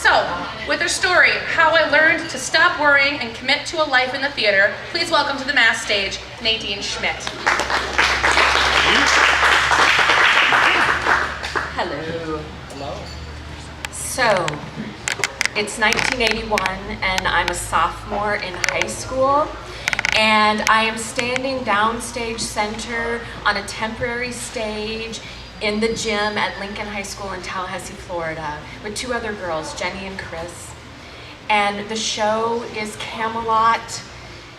So, with her story, How I Learned to Stop Worrying and Commit to a Life in the Theater, please welcome to the mass stage, Nadine Schmidt. Hello. Hello. So, it's 1981 and I'm a sophomore in high school, and I am standing downstage center on a temporary stage in the gym at Lincoln High School in Tallahassee, Florida, with two other girls, Jenny and Chris. And the show is Camelot,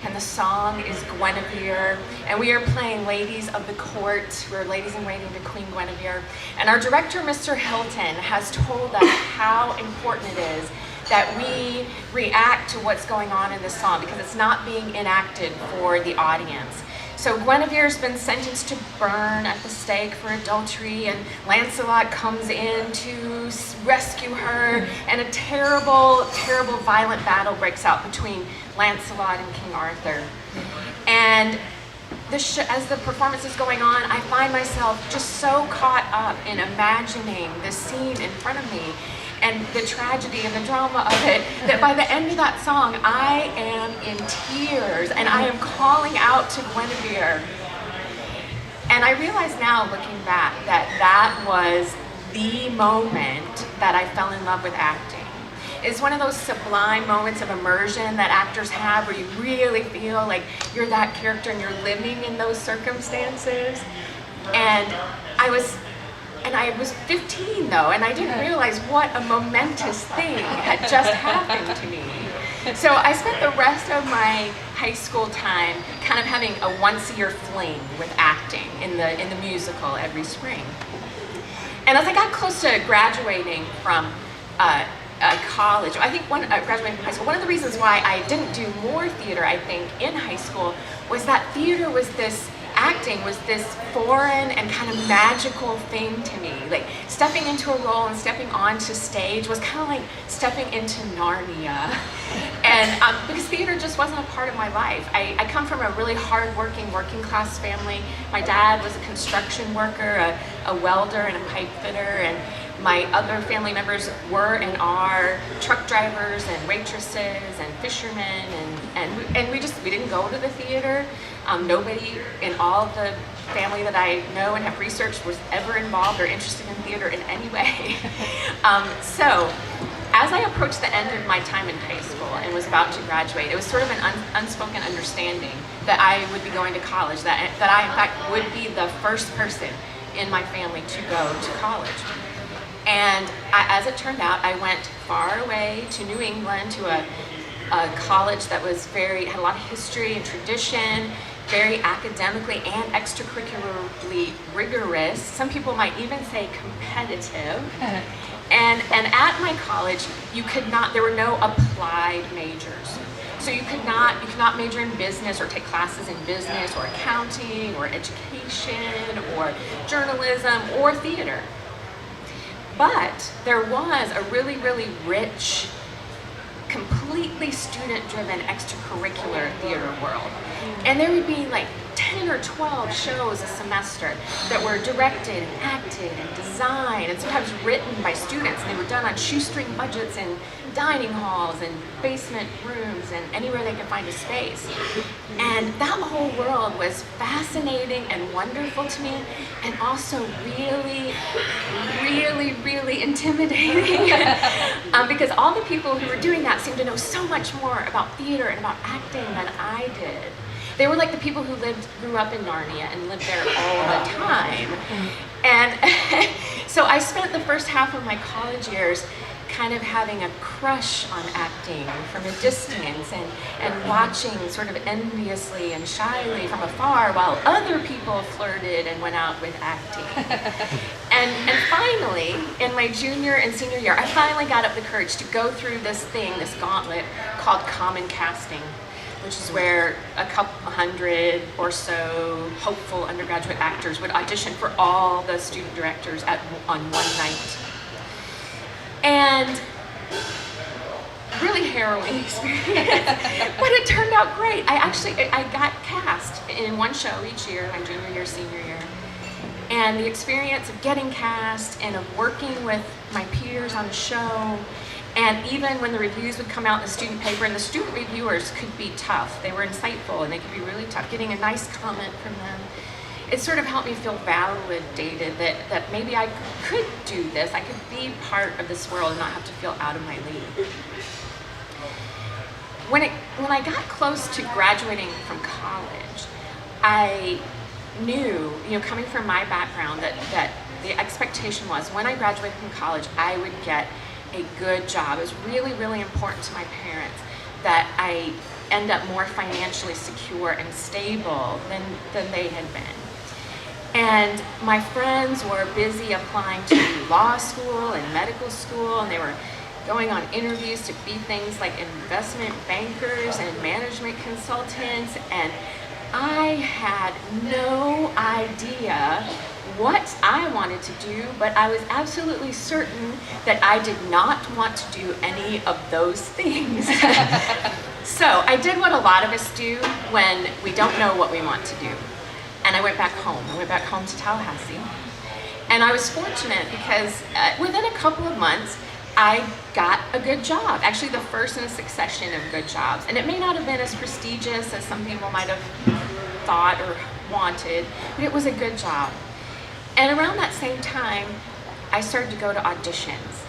and the song is Guinevere, and we are playing Ladies of the Court. We're ladies in waiting to Queen Guinevere. And our director, Mr. Hilton, has told us how important it is that we react to what's going on in this song, because it's not being enacted for the audience. So Guinevere's been sentenced to burn at the stake for adultery, and Lancelot comes in to rescue her, and a terrible, terrible violent battle breaks out between Lancelot and King Arthur. And as the performance is going on, I find myself just so caught up in imagining this scene in front of me and the tragedy and the drama of it, that by the end of that song, I am in tears and I am calling out to Guinevere. And I realize now, looking back, that that was the moment that I fell in love with acting. It's one of those sublime moments of immersion that actors have, where you really feel like you're that character and you're living in those circumstances. And I was 15 though, and I didn't realize what a momentous thing had just happened to me. So I spent the rest of my high school time kind of having a once-a-year fling with acting in the musical every spring. And as I got close to graduating from college, I think graduating from high school, one of the reasons why I didn't do more theater, I think, in high school was that theater was acting was this foreign and kind of magical thing to me. Like, stepping into a role and stepping onto stage was kind of like stepping into Narnia. And because theater just wasn't a part of my life. I come from a really hard-working, working-class family. My dad was a construction worker, a welder and a pipe fitter, and my other family members were and are truck drivers and waitresses and fishermen, and we didn't go to the theater. Nobody in all of the family that I know and have researched was ever involved or interested in theater in any way. So as I approached the end of my time in high school and was about to graduate, it was sort of an unspoken understanding that I would be going to college, that I in fact would be the first person in my family to go to college. And as it turned out, I went far away to New England, to a college that had a lot of history and tradition, very academically and extracurricularly rigorous. Some people might even say competitive. And at my college, there were no applied majors. So you could not major in business or take classes in business or accounting or education or journalism or theater. But there was a really, really rich, completely student-driven extracurricular theater world. And there would be like 10 or 12 shows a semester that were directed and acted and designed and sometimes written by students. And they were done on shoestring budgets in dining halls and basement rooms and anywhere they could find a space. And that whole world was fascinating and wonderful to me, and also really, really, really intimidating. Because all the people who were doing that seemed to know so much more about theater and about acting than I did. They were like the people who grew up in Narnia and lived there all the time. And so I spent the first half of my college years kind of having a crush on acting from a distance and watching sort of enviously and shyly from afar while other people flirted and went out with acting. And finally, in my junior and senior year, I finally got up the courage to go through this gauntlet called common casting, which is where a couple hundred or so hopeful undergraduate actors would audition for all the student directors on one night. And really harrowing experience, but it turned out great. I got cast in one show each year, my junior year, senior year. And the experience of getting cast and of working with my peers on the show And even when the reviews would come out in the student paper, and the student reviewers could be tough. They were insightful and they could be really tough. Getting a nice comment from them, it sort of helped me feel validated that maybe I could do this. I could be part of this world and not have to feel out of my league. When I got close to graduating from college, I knew, coming from my background, that the expectation was when I graduated from college, I would get a good job. It was really, really important to my parents that I end up more financially secure and stable than they had been. And my friends were busy applying to law school and medical school, and they were going on interviews to be things like investment bankers and management consultants, and I had no idea what I wanted to do, but I was absolutely certain that I did not want to do any of those things. So I did what a lot of us do when we don't know what we want to do. And I went back home. I went back home to Tallahassee. And I was fortunate because within a couple of months, I got a good job, actually the first in a succession of good jobs. And it may not have been as prestigious as some people might have thought or wanted, but it was a good job. And around that same time, I started to go to auditions.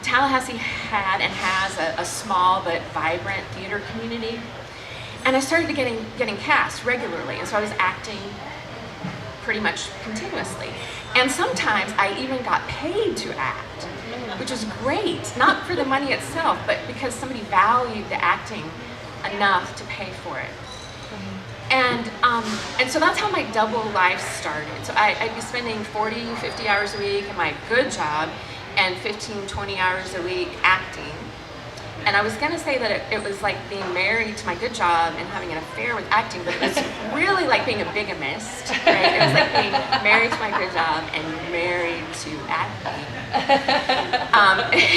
Tallahassee had and has a small but vibrant theater community. And I started getting cast regularly, and so I was acting pretty much continuously. And sometimes I even got paid to act, which was great, not for the money itself, but because somebody valued the acting enough to pay for it. And so that's how my double life started. So I'd be spending 40, 50 hours a week in my good job and 15, 20 hours a week acting. And I was gonna say that it was like being married to my good job and having an affair with acting, but it was really like being a bigamist, right? It was like being married to my good job and married to acting.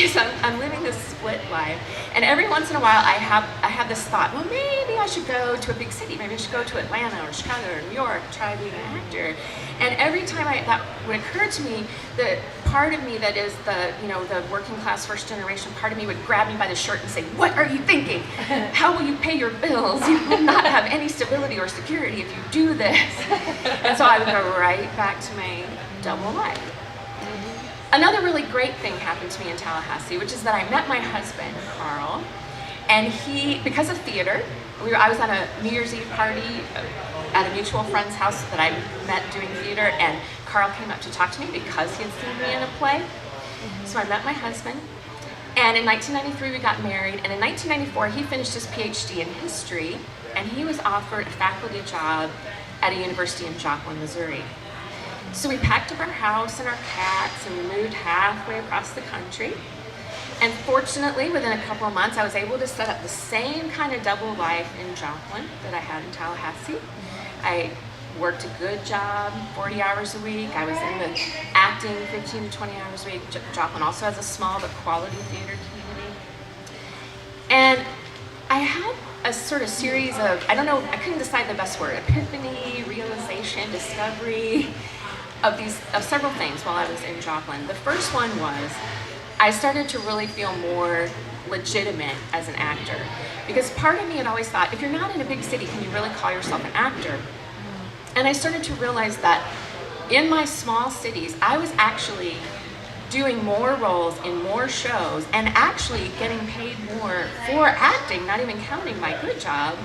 So I'm living this split life. And every once in a while I have this thought, well, maybe I should go to a big city. Maybe I should go to Atlanta or Chicago or New York, try being an actor. And every time that would occur to me, the part of me that is the working class first generation part of me would grab me by the shirt and say, what are you thinking? How will you pay your bills? You will not have any stability or security if you do this. And so I would go right back to my double life. Another really great thing happened to me in Tallahassee, which is that I met my husband, Carl, and he, because of theater, I was at a New Year's Eve party at a mutual friend's house that I met doing theater, and Carl came up to talk to me because he had seen me in a play. So I met my husband, and in 1993 we got married, and in 1994 he finished his PhD in history, and he was offered a faculty job at a university in Joplin, Missouri. So we packed up our house and our cats, and we moved halfway across the country. And fortunately, within a couple of months, I was able to set up the same kind of double life in Joplin that I had in Tallahassee. I worked a good job, 40 hours a week. I was in the acting 15 to 20 hours a week. Joplin also has a small but quality theater community. And I had a sort of series of, I couldn't decide the best word, epiphany, realization, discovery of several things while I was in Joplin. The first one was I started to really feel more legitimate as an actor, because part of me had always thought, if you're not in a big city, can you really call yourself an actor? And I started to realize that in my small cities, I was actually doing more roles in more shows and actually getting paid more for acting, not even counting my good job,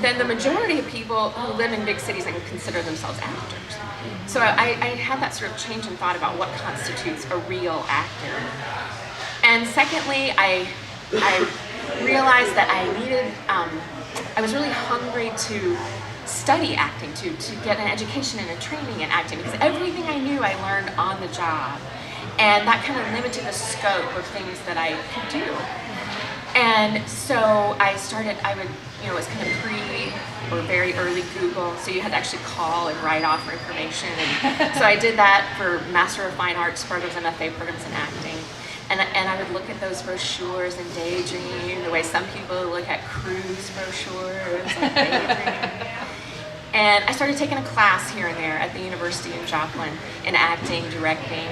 than the majority of people who live in big cities and consider themselves actors. So I had that sort of change in thought about what constitutes a real actor. And secondly, I realized that I was really hungry to study acting, to get an education and a training in acting, because everything I knew I learned on the job. And that kind of limited the scope of things that I could do. And so it was kind of pre or very early Google, so you had to actually call and write off for information. And so I did that for Master of Fine Arts programs and MFA programs in acting. And I would look at those brochures and daydream the way some people look at cruise brochures and daydream. And I started taking a class here and there at the university in Joplin in acting, directing,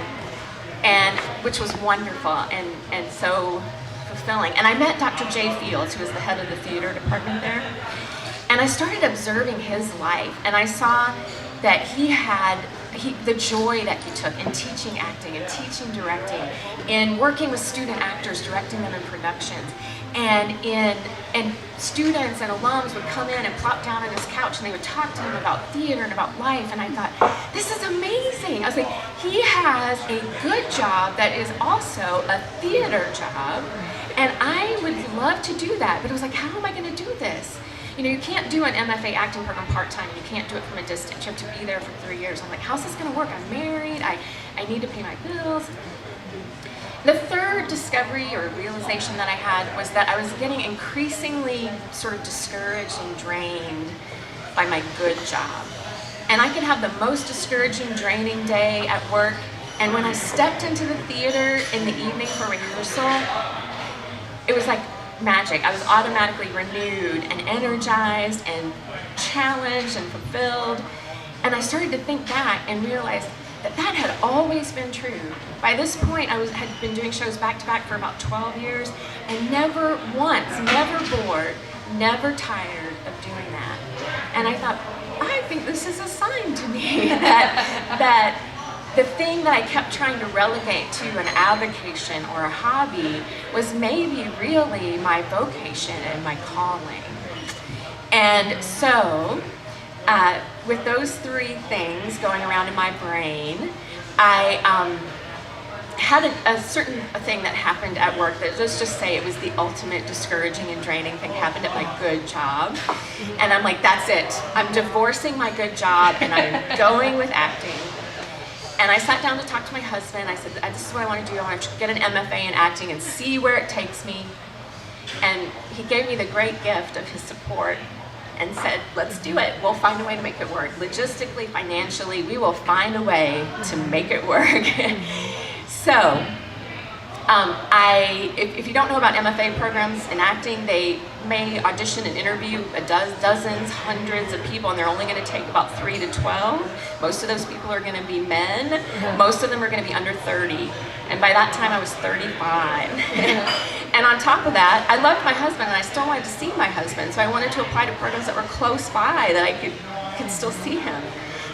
and which was wonderful and so fulfilling. fulfilling. And I met Dr. Jay Fields, who was the head of the theater department there. And I started observing his life, and I saw that he had the joy that he took in teaching acting and teaching directing, in working with student actors, directing them in productions, and students and alums would come in and plop down on his couch and they would talk to him about theater and about life, and I thought, this is amazing. I was like, he has a good job that is also a theater job, and I would love to do that, but it was like, how am I going to do this? You know, you can't do an MFA acting program part-time. You can't do it from a distance. You have to be there for 3 years. I'm like, how's this going to work? I'm married. I need to pay my bills. The third discovery or realization that I had was that I was getting increasingly sort of discouraged and drained by my good job. And I could have the most discouraging, draining day at work, and when I stepped into the theater in the evening for rehearsal, it was like magic. I was automatically renewed and energized and challenged and fulfilled. And I started to think back and realized that that had always been true. By this point, had been doing shows back to back for about 12 years and never once, never bored, never tired of doing that. And I thought, I think this is a sign to me that the thing that I kept trying to relegate to an avocation or a hobby was maybe really my vocation and my calling. And so, with those three things going around in my brain, I had a certain thing that happened at work that, let's just say it was the ultimate discouraging and draining thing, happened at my good job. And I'm like, that's it. I'm divorcing my good job and I'm going with acting. And I sat down to talk to my husband. I said, this is what I want to do. I want to get an MFA in acting and see where it takes me. And he gave me the great gift of his support and said, let's do it. We'll find a way to make it work. Logistically, financially, we will find a way to make it work. So, if you don't know about MFA programs in acting, they may audition and interview dozens, hundreds of people, and they're only going to take about 3 to 12. Most of those people are going to be men. Most of them are going to be under 30. And by that time, I was 35. And on top of that, I loved my husband, and I still wanted to see my husband. So I wanted to apply to programs that were close by, that I could still see him.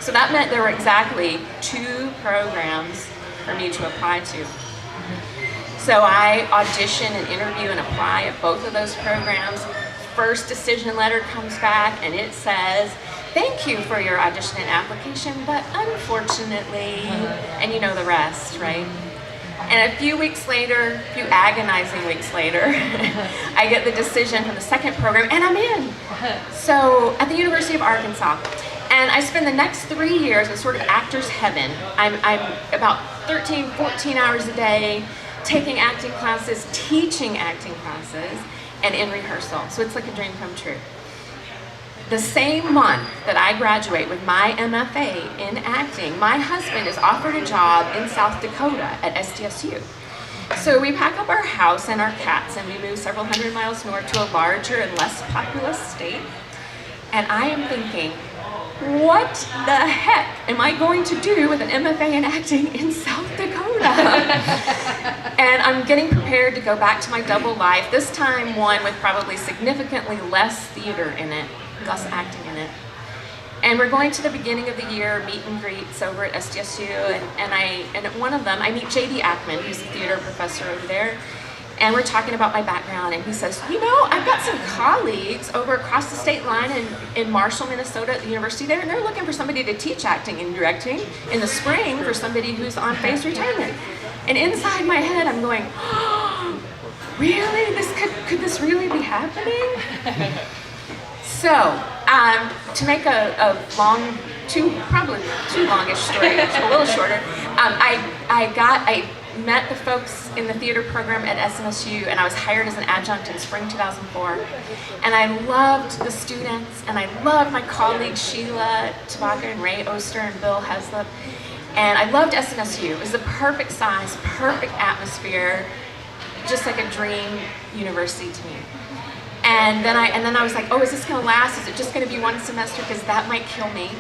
So that meant there were exactly 2 programs for me to apply to. So I audition and interview and apply at both of those programs. First decision letter comes back and it says, thank you for your audition and application, but unfortunately, and you know the rest, right? And a few weeks later, a few agonizing weeks later, I get the decision from the second program and I'm in. So at the University of Arkansas. And I spend the next 3 years in sort of actor's heaven. I'm about 13, 14 hours a day, taking acting classes, teaching acting classes, and in rehearsal. So it's like a dream come true. The same month that I graduate with my MFA in acting, my husband is offered a job in South Dakota at SDSU. So we pack up our house and our cats and we move several hundred miles north to a larger and less populous state. And I am thinking, what the heck am I going to do with an MFA in acting in South Dakota? And I'm getting prepared to go back to my double life, this time one with probably significantly less theater in it, less acting in it. And we're going to the beginning of the year meet and greets over at SDSU, and at one of them I meet J.D. Ackman, who's the theater professor over there. And we're talking about my background, and he says, you know, I've got some colleagues over across the state line in Marshall, Minnesota at the university there, and they're looking for somebody to teach acting and directing in the spring for somebody who's on phased retirement. And inside my head, I'm going, oh, really? Could this really be happening? So, to make a long, probably too longish story, a little shorter, I met the folks in the theater program at SMSU, and I was hired as an adjunct in spring 2004. And I loved the students, and I loved my colleagues Sheila Tabaka and Ray Oster and Bill Heslop. And I loved SMSU. It was the perfect size, perfect atmosphere, just like a dream university to me. And then I was like, oh, is this going to last? Is it just going to be one semester? Because that might kill me.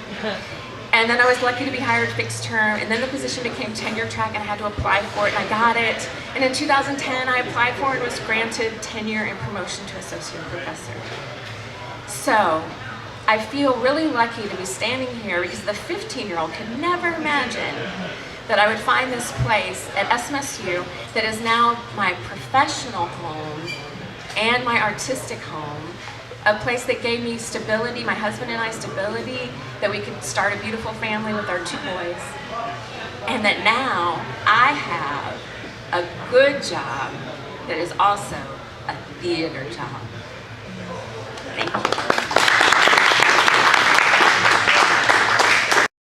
And then I was lucky to be hired fixed term, and then the position became tenure track and I had to apply for it, and I got it. And in 2010, I applied for it and was granted tenure and promotion to associate professor. So I feel really lucky to be standing here because the 15-year-old could never imagine that I would find this place at SMSU that is now my professional home and my artistic home, a place that gave me stability, my husband and I stability, that we could start a beautiful family with our 2 boys, and that now I have a good job that is also a theater job.